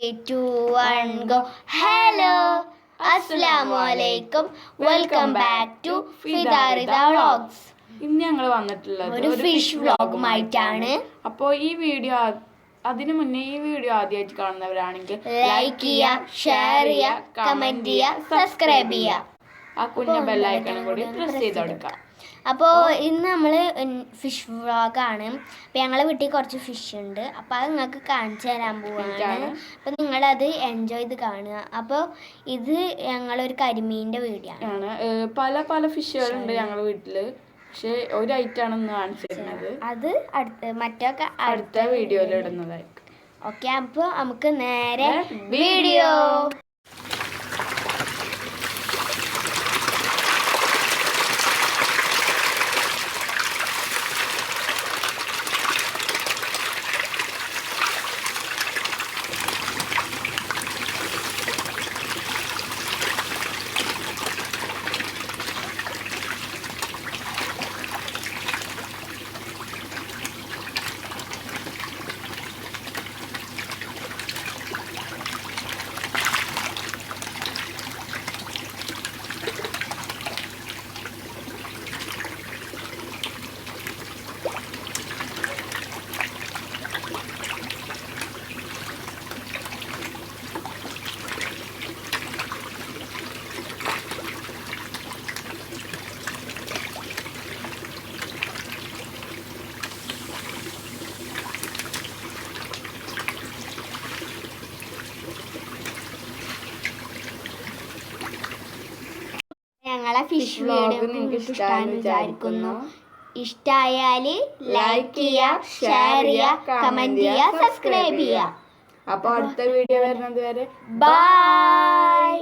3, 2, 1, go. Hello, Assalamualaikum. Welcome back to Fidarida Vlogs. ഇന്ന് ഞങ്ങൾ വന്നിട്ടുള്ളത് ഒരു ഫിഷ് വ്ലോഗുമായിട്ടാണ്. അപ്പോൾ അതിനു മുന്നേ ഈ വീഡിയോ ആദ്യമായിട്ട് കാണുന്നവരാണെങ്കിൽ ലൈക്ക് ചെയ്യുക, ഷെയർ ചെയ്യുക, കമന്റ് ചെയ്യുക, സബ്സ്ക്രൈബ് ചെയ്യുക. ആ കുഞ്ഞു ബെല്ലൈക്കണും കൂടി പ്രസ് ചെയ്ത് കൊടുക്കാം. അപ്പോൾ ഇന്ന് നമ്മൾ ഫിഷ് വ്ളോഗാണ്. അപ്പോൾ ഞങ്ങളെ വീട്ടിൽ കുറച്ച് ഫിഷ് ഉണ്ട്. അപ്പോൾ അത് നിങ്ങൾക്ക് കാണിച്ചു തരാൻ പോവുകയാണ്. അപ്പോൾ നിങ്ങളത് എൻജോയ് ചെയ്ത് കാണുക. അപ്പോൾ ഇത് ഞങ്ങളൊരു കരിമീൻ്റെ വീഡിയോ ആണ്. പല പല ഫിഷുകളുണ്ട് ഞങ്ങളുടെ വീട്ടിൽ. പക്ഷേ ഒരു ഐറ്റാണ് ഇന്ന് കാണിച്ചു തരുന്നത്. അത് മറ്റൊക്കെ അടുത്ത വീഡിയോയിൽ ഇടുന്നതായിരിക്കും. ഓക്കെ, അപ്പോൾ നമുക്ക് നേരെ വീഡിയോ. ഞങ്ങളെ ഫിഷ് വ്ലോഗ് നിങ്ങൾക്ക് ഇഷ്ടമാണെന്ന് വിചാരിക്കുന്നു. ഇഷ്ടമായാൽ ലൈക്ക് ചെയ്യുക, ഷെയർ ചെയ്യുക, കമന്റ് ചെയ്യുക, സബ്സ്ക്രൈബ് ചെയ്യുക. അപ്പോൾ അടുത്ത വീഡിയോ വരുന്നത് വരെ ബൈ.